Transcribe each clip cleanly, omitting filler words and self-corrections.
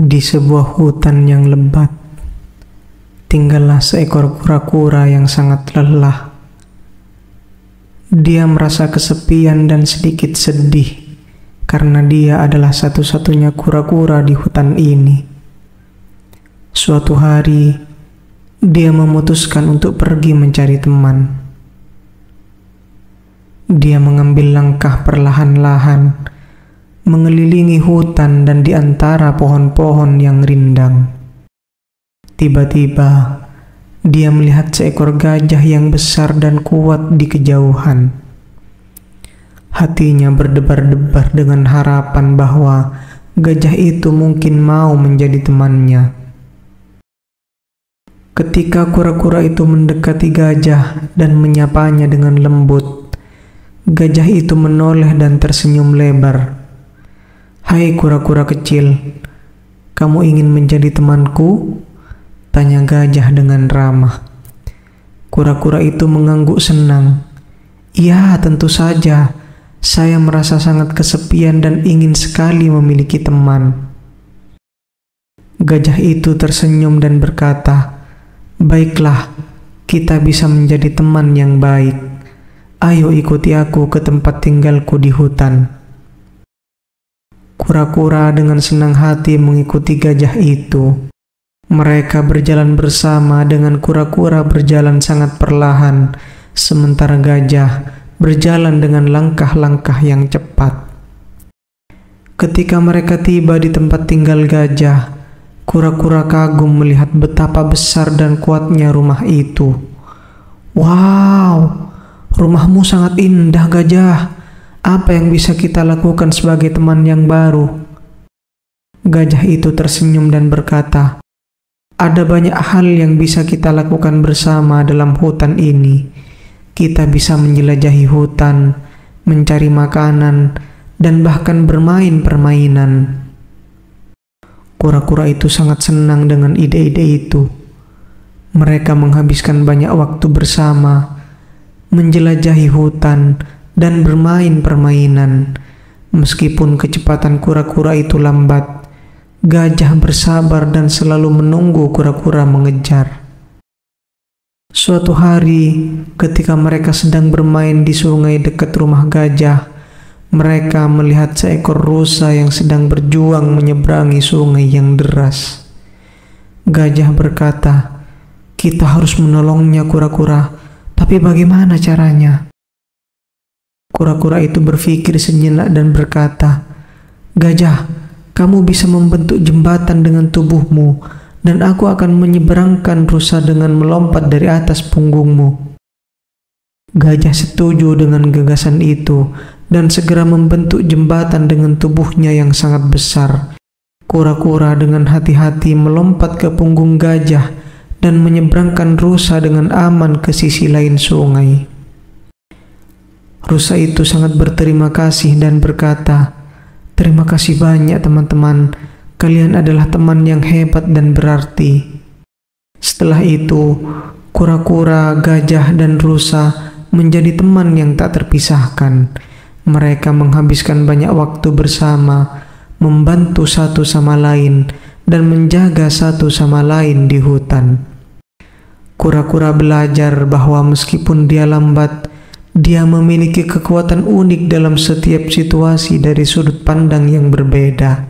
Di sebuah hutan yang lebat, tinggallah seekor kura-kura yang sangat lelah. Dia merasa kesepian dan sedikit sedih karena dia adalah satu-satunya kura-kura di hutan ini. Suatu hari, dia memutuskan untuk pergi mencari teman. Dia mengambil langkah perlahan-lahan, mengelilingi hutan dan di antara pohon-pohon yang rindang. Tiba-tiba, dia melihat seekor gajah yang besar dan kuat di kejauhan. Hatinya berdebar-debar dengan harapan bahwa gajah itu mungkin mau menjadi temannya. Ketika kura-kura itu mendekati gajah dan menyapanya dengan lembut, gajah itu menoleh dan tersenyum lebar. "Hai kura-kura kecil, kamu ingin menjadi temanku?" tanya gajah dengan ramah. Kura-kura itu mengangguk senang. "Ya, tentu saja. Saya merasa sangat kesepian dan ingin sekali memiliki teman." Gajah itu tersenyum dan berkata, "Baiklah, kita bisa menjadi teman yang baik. Ayo ikuti aku ke tempat tinggalku di hutan." Kura-kura dengan senang hati mengikuti gajah itu. Mereka berjalan bersama dengan kura-kura berjalan sangat perlahan, sementara gajah berjalan dengan langkah-langkah yang cepat. Ketika mereka tiba di tempat tinggal gajah, kura-kura kagum melihat betapa besar dan kuatnya rumah itu. "Wow, rumahmu sangat indah, gajah. Apa yang bisa kita lakukan sebagai teman yang baru?" Gajah itu tersenyum dan berkata, "Ada banyak hal yang bisa kita lakukan bersama dalam hutan ini. Kita bisa menjelajahi hutan, mencari makanan, dan bahkan bermain permainan." Kura-kura itu sangat senang dengan ide-ide itu. Mereka menghabiskan banyak waktu bersama, menjelajahi hutan, dan bermain permainan. Meskipun kecepatan kura-kura itu lambat, gajah bersabar dan selalu menunggu kura-kura mengejar. Suatu hari, ketika mereka sedang bermain di sungai dekat rumah gajah, mereka melihat seekor rusa yang sedang berjuang menyeberangi sungai yang deras. Gajah berkata, "Kita harus menolongnya, kura-kura. Tapi bagaimana caranya?" Kura-kura itu berpikir sejenak dan berkata, "Gajah, kamu bisa membentuk jembatan dengan tubuhmu, dan aku akan menyeberangkan rusa dengan melompat dari atas punggungmu." Gajah setuju dengan gagasan itu dan segera membentuk jembatan dengan tubuhnya yang sangat besar. Kura-kura dengan hati-hati melompat ke punggung gajah dan menyeberangkan rusa dengan aman ke sisi lain sungai. Rusa itu sangat berterima kasih dan berkata, "Terima kasih banyak teman-teman, kalian adalah teman yang hebat dan berarti." Setelah itu, kura-kura, gajah, dan rusa menjadi teman yang tak terpisahkan. Mereka menghabiskan banyak waktu bersama, membantu satu sama lain, dan menjaga satu sama lain di hutan. Kura-kura belajar bahwa meskipun dia lambat, dia memiliki kekuatan unik dalam setiap situasi dari sudut pandang yang berbeda.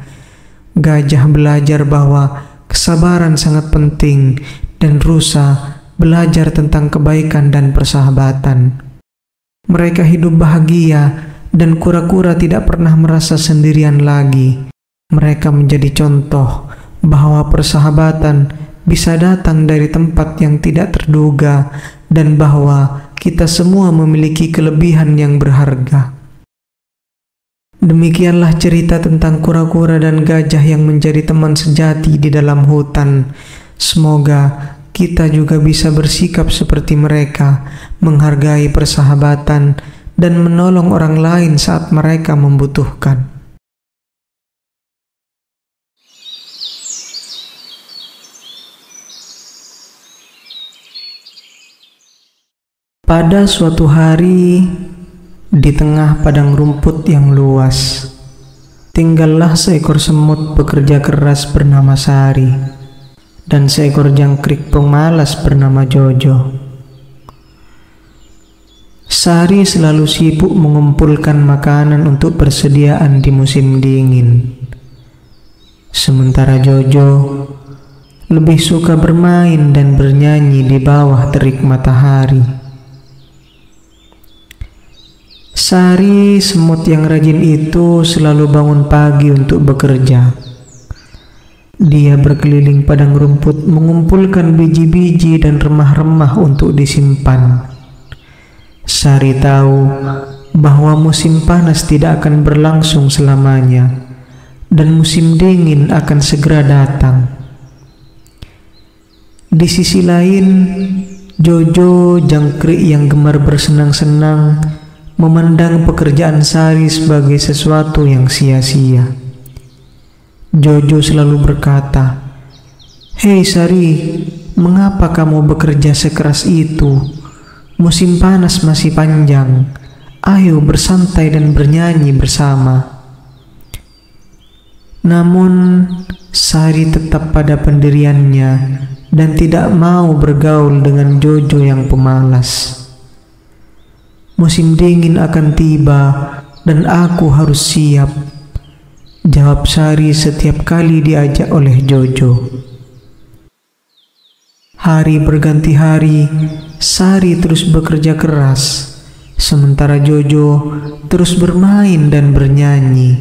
Gajah belajar bahwa kesabaran sangat penting, dan rusa belajar tentang kebaikan dan persahabatan. Mereka hidup bahagia, dan kura-kura tidak pernah merasa sendirian lagi. Mereka menjadi contoh bahwa persahabatan bisa datang dari tempat yang tidak terduga, dan bahwa kita semua memiliki kelebihan yang berharga. Demikianlah cerita tentang kura-kura dan gajah yang menjadi teman sejati di dalam hutan. Semoga kita juga bisa bersikap seperti mereka, menghargai persahabatan, dan menolong orang lain saat mereka membutuhkan. Pada suatu hari, di tengah padang rumput yang luas, tinggallah seekor semut pekerja keras bernama Sari dan seekor jangkrik pemalas bernama Jojo. Sari selalu sibuk mengumpulkan makanan untuk persediaan di musim dingin. Sementara Jojo lebih suka bermain dan bernyanyi di bawah terik matahari. Sari, semut yang rajin itu, selalu bangun pagi untuk bekerja. Dia berkeliling padang rumput mengumpulkan biji-biji dan remah-remah untuk disimpan. Sari tahu bahwa musim panas tidak akan berlangsung selamanya dan musim dingin akan segera datang. Di sisi lain, Jojo, jangkrik yang gemar bersenang-senang, memandang pekerjaan Sari sebagai sesuatu yang sia-sia. Jojo selalu berkata, "Hei Sari, mengapa kamu bekerja sekeras itu? Musim panas masih panjang. Ayo bersantai dan bernyanyi bersama." Namun, Sari tetap pada pendiriannya dan tidak mau bergaul dengan Jojo yang pemalas. "Musim dingin akan tiba dan aku harus siap," jawab Sari setiap kali diajak oleh Jojo. Hari berganti hari, Sari terus bekerja keras, sementara Jojo terus bermain dan bernyanyi.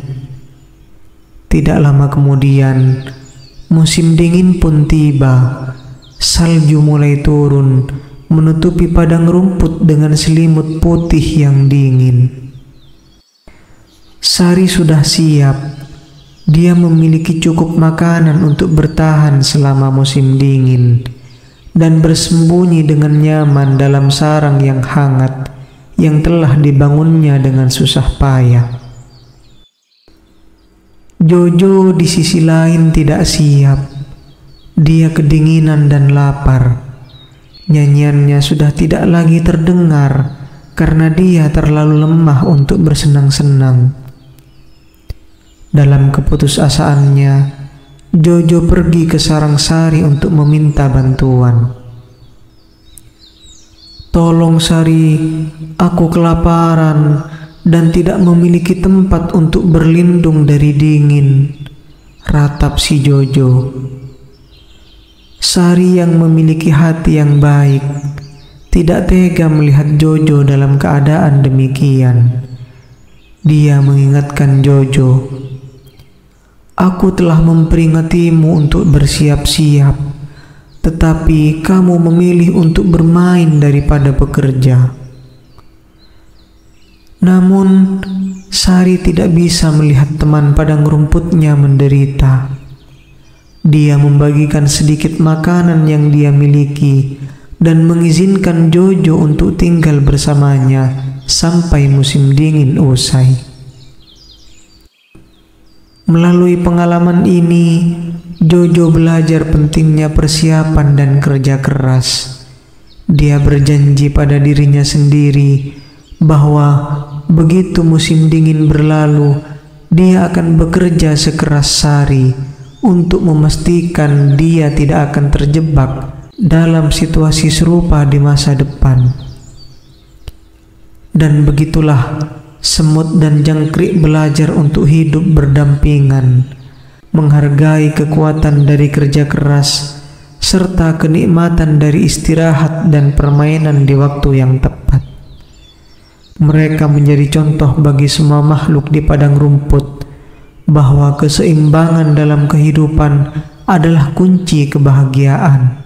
Tidak lama kemudian, musim dingin pun tiba. Salju mulai turun, menutupi padang rumput dengan selimut putih yang dingin. Sari sudah siap. Dia memiliki cukup makanan untuk bertahan selama musim dingin dan bersembunyi dengan nyaman dalam sarang yang hangat yang telah dibangunnya dengan susah payah. Jojo di sisi lain tidak siap. Dia kedinginan dan lapar. Nyanyiannya sudah tidak lagi terdengar karena dia terlalu lemah untuk bersenang-senang. Dalam keputusasaannya, Jojo pergi ke sarang Sari untuk meminta bantuan. "Tolong Sari, aku kelaparan dan tidak memiliki tempat untuk berlindung dari dingin," ratap si Jojo. Sari yang memiliki hati yang baik tidak tega melihat Jojo dalam keadaan demikian. Dia mengingatkan Jojo, "Aku telah memperingatimu untuk bersiap-siap, tetapi kamu memilih untuk bermain daripada bekerja." Namun, Sari tidak bisa melihat teman padang rumputnya menderita. Dia membagikan sedikit makanan yang dia miliki dan mengizinkan Jojo untuk tinggal bersamanya sampai musim dingin usai. Melalui pengalaman ini, Jojo belajar pentingnya persiapan dan kerja keras. Dia berjanji pada dirinya sendiri bahwa begitu musim dingin berlalu, dia akan bekerja sekeras Sari untuk memastikan dia tidak akan terjebak dalam situasi serupa di masa depan. Dan begitulah semut dan jangkrik belajar untuk hidup berdampingan, menghargai kekuatan dari kerja keras, serta kenikmatan dari istirahat dan permainan di waktu yang tepat. Mereka menjadi contoh bagi semua makhluk di padang rumput bahwa keseimbangan dalam kehidupan adalah kunci kebahagiaan.